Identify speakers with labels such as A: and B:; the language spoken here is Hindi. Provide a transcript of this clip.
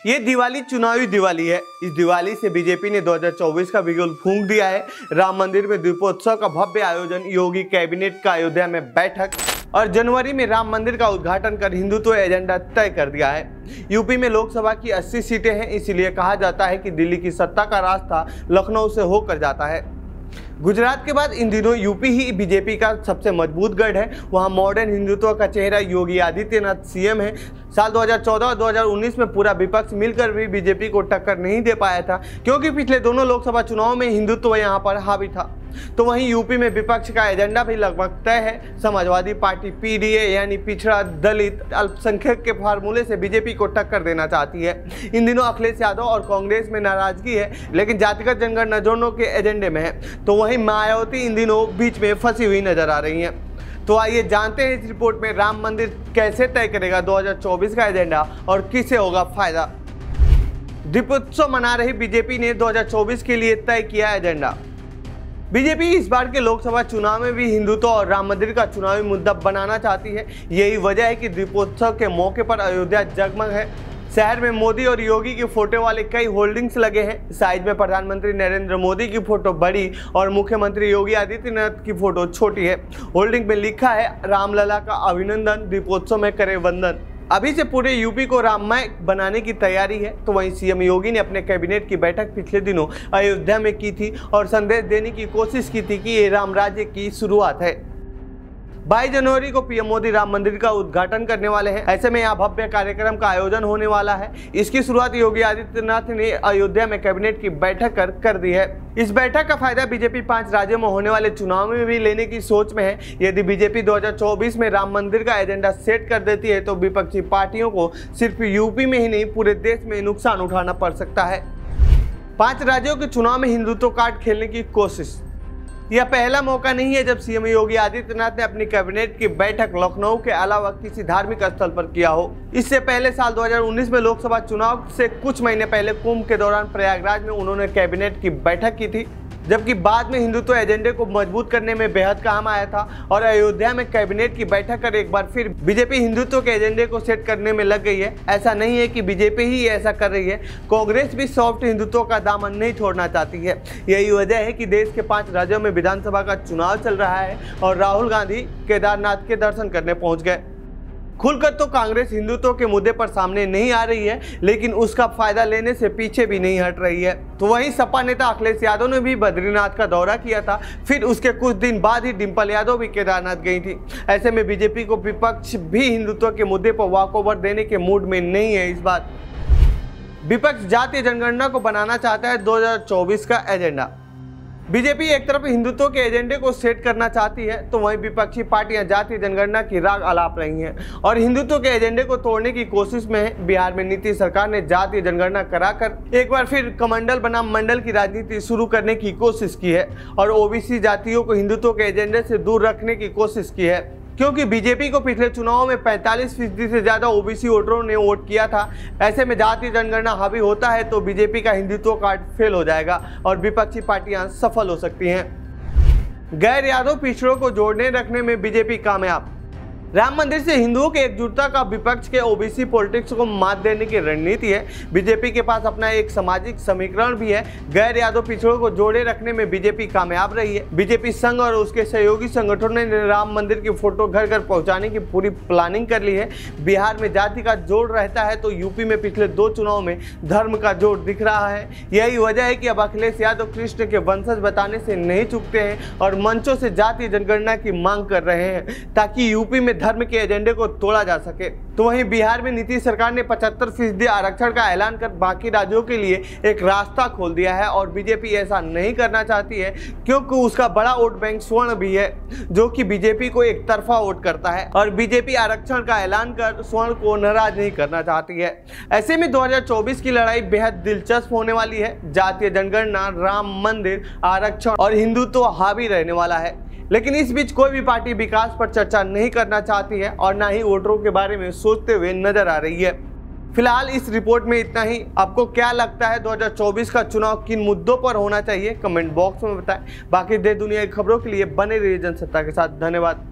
A: ये दिवाली चुनावी दिवाली है। इस दिवाली से बीजेपी ने 2024 का बिगुल फूंक दिया है। राम मंदिर में दीपोत्सव का भव्य आयोजन, योगी कैबिनेट का अयोध्या में बैठक और जनवरी में राम मंदिर का उद्घाटन कर हिंदुत्व एजेंडा तय कर दिया है। यूपी में लोकसभा की 80 सीटें हैं, इसीलिए कहा जाता है कि दिल्ली की सत्ता का रास्ता लखनऊ से होकर जाता है। गुजरात के बाद इन दिनों यूपी ही बीजेपी का सबसे मजबूत गढ़ है। वहां मॉडर्न हिंदुत्व का चेहरा योगी आदित्यनाथ सीएम है। साल 2014 और 2019 में पूरा विपक्ष मिलकर भी बीजेपी को टक्कर नहीं दे पाया था, क्योंकि पिछले दोनों लोकसभा चुनाव में हिंदुत्व यहां पर हावी था। तो वहीं यूपी में विपक्ष का एजेंडा भी लगभग तय है। समाजवादी पार्टी पीडीए यानी पिछड़ा दलित अल्पसंख्यक के फार्मूले से बीजेपी को टक्कर देना चाहती है। इन दिनों अखिलेश यादव और कांग्रेस में नाराजगी है, लेकिन जातिगत जनगणना जोड़ने के एजेंडे में है। तो वहीं मायावती इन दिनों बीच में फंसी हुई नजर आ रही हैं। तो आइए जानते हैं इस रिपोर्ट में राम मंदिर कैसे तय करेगा 2024 का एजेंडा और किसे होगा फायदा। दीपोत्सव मना रही बीजेपी ने 2024 के लिए तय किया एजेंडा। बीजेपी इस बार के लोकसभा चुनाव में भी हिंदुत्व और राम मंदिर का चुनावी मुद्दा बनाना चाहती है। यही वजह है कि दीपोत्सव के मौके पर अयोध्या जगमग है। शहर में मोदी और योगी की फोटो वाले कई होल्डिंग्स लगे हैं। साइड में प्रधानमंत्री नरेंद्र मोदी की फोटो बड़ी और मुख्यमंत्री योगी आदित्यनाथ की फोटो छोटी है। होल्डिंग में लिखा है, रामलला का अभिनंदन, दीपोत्सव में करे वंदन। अभी से पूरे यूपी को राममय बनाने की तैयारी है। तो वहीं सीएम योगी ने अपने कैबिनेट की बैठक पिछले दिनों अयोध्या में की थी और संदेश देने की कोशिश की थी कि ये राम राज्य की शुरुआत है। 22 जनवरी को पीएम मोदी राम मंदिर का उद्घाटन करने वाले हैं। ऐसे में यहाँ भव्य कार्यक्रम का आयोजन होने वाला है। इसकी शुरुआत योगी आदित्यनाथ ने अयोध्या में कैबिनेट की बैठक कर दी है। इस बैठक का फायदा बीजेपी 5 राज्यों में होने वाले चुनाव में भी लेने की सोच में है। यदि बीजेपी 2024 में राम मंदिर का एजेंडा सेट कर देती है तो विपक्षी पार्टियों को सिर्फ यूपी में ही नहीं पूरे देश में नुकसान उठाना पड़ सकता है। 5 राज्यों के चुनाव में हिंदुत्व कार्ड खेलने की कोशिश। यह पहला मौका नहीं है जब सीएम योगी आदित्यनाथ ने अपनी कैबिनेट की बैठक लखनऊ के अलावा किसी धार्मिक स्थल पर किया हो। इससे पहले साल 2019 में लोकसभा चुनाव से कुछ महीने पहले कुंभ के दौरान प्रयागराज में उन्होंने कैबिनेट की बैठक की थी, जबकि बाद में हिंदुत्व एजेंडे को मजबूत करने में बेहद काम आया था। और अयोध्या में कैबिनेट की बैठक कर एक बार फिर बीजेपी हिंदुत्व के एजेंडे को सेट करने में लग गई है। ऐसा नहीं है कि बीजेपी ही ऐसा कर रही है, कांग्रेस भी सॉफ्ट हिंदुत्व का दामन नहीं छोड़ना चाहती है। यही वजह है कि देश के 5 राज्यों में विधानसभा का चुनाव चल रहा है और राहुल गांधी केदारनाथ के दर्शन करने पहुंच गए। खुलकर तो कांग्रेस हिंदुत्व के मुद्दे पर सामने नहीं आ रही है, लेकिन उसका फायदा लेने से पीछे भी नहीं हट रही है। तो वहीं सपा नेता अखिलेश यादव ने भी बद्रीनाथ का दौरा किया था। फिर उसके कुछ दिन बाद ही डिंपल यादव भी केदारनाथ गई थी। ऐसे में बीजेपी को विपक्ष भी हिंदुत्व के मुद्दे पर वॉकओवर देने के मूड में नहीं है। इस बार विपक्ष जातीय जनगणना को बनाना चाहता है 2024 का एजेंडा। बीजेपी एक तरफ हिंदुत्व के एजेंडे को सेट करना चाहती है, तो वहीं विपक्षी पार्टियां जातीय जनगणना की राग अलाप रही हैं और हिंदुत्व के एजेंडे को तोड़ने की कोशिश में है। बिहार में नीतीश सरकार ने जातीय जनगणना कराकर एक बार फिर कमंडल बनाम मंडल की राजनीति शुरू करने की कोशिश की है और ओबीसी जातियों को हिंदुत्व के एजेंडे से दूर रखने की कोशिश की है, क्योंकि बीजेपी को पिछले चुनाव में 45% से ज्यादा ओबीसी वोटरों ने वोट किया था। ऐसे में जातीय जनगणना हावी होता है तो बीजेपी का हिंदुत्व कार्ड फेल हो जाएगा और विपक्षी पार्टियां सफल हो सकती हैं। गैर यादव पिछड़ों को जोड़ने रखने में बीजेपी कामयाब। राम मंदिर से हिंदुओं की एकजुटता का विपक्ष के ओबीसी पॉलिटिक्स को मात देने की रणनीति है। बीजेपी के पास अपना एक सामाजिक समीकरण भी है। गैर यादव पिछड़ों को जोड़े रखने में बीजेपी कामयाब रही है। बीजेपी संघ और उसके सहयोगी संगठनों ने राम मंदिर की फोटो घर घर पहुंचाने की पूरी प्लानिंग कर ली है। बिहार में जाति का जोड़ रहता है तो यूपी में पिछले 2 चुनाव में धर्म का जोड़ दिख रहा है। यही वजह है कि अब अखिलेश यादव कृष्ण के वंशज बताने से नहीं चूकते हैं और मंचों से जातीय जनगणना की मांग कर रहे हैं, ताकि यूपी में धर्म के एजेंडे को तोड़ा जा सके। तो वहीं बिहार में नीतीश सरकार ने 75% आरक्षण का ऐलान कर बाकी राज्यों के लिए एक रास्ता खोल दिया है और बीजेपी ऐसा नहीं करना चाहती है, क्योंकि उसका बड़ा वोट बैंक स्वर्ण भी है, जो कि बीजेपी को एक तरफा वोट करता है और बीजेपी आरक्षण का ऐलान कर स्वर्ण को नाराज नहीं करना चाहती है। ऐसे में 2024 की लड़ाई बेहद दिलचस्प होने वाली है। जातीय जनगणना, राम मंदिर, आरक्षण और हिंदुत्व हावी रहने वाला है। लेकिन इस बीच कोई भी पार्टी विकास पर चर्चा नहीं करना चाहती है और ना ही वोटरों के बारे में सोचते हुए नजर आ रही है। फिलहाल इस रिपोर्ट में इतना ही। आपको क्या लगता है 2024 का चुनाव किन मुद्दों पर होना चाहिए, कमेंट बॉक्स में बताएं। बाकी देश दुनिया की खबरों के लिए बने रहिए जनसत्ता के साथ। धन्यवाद।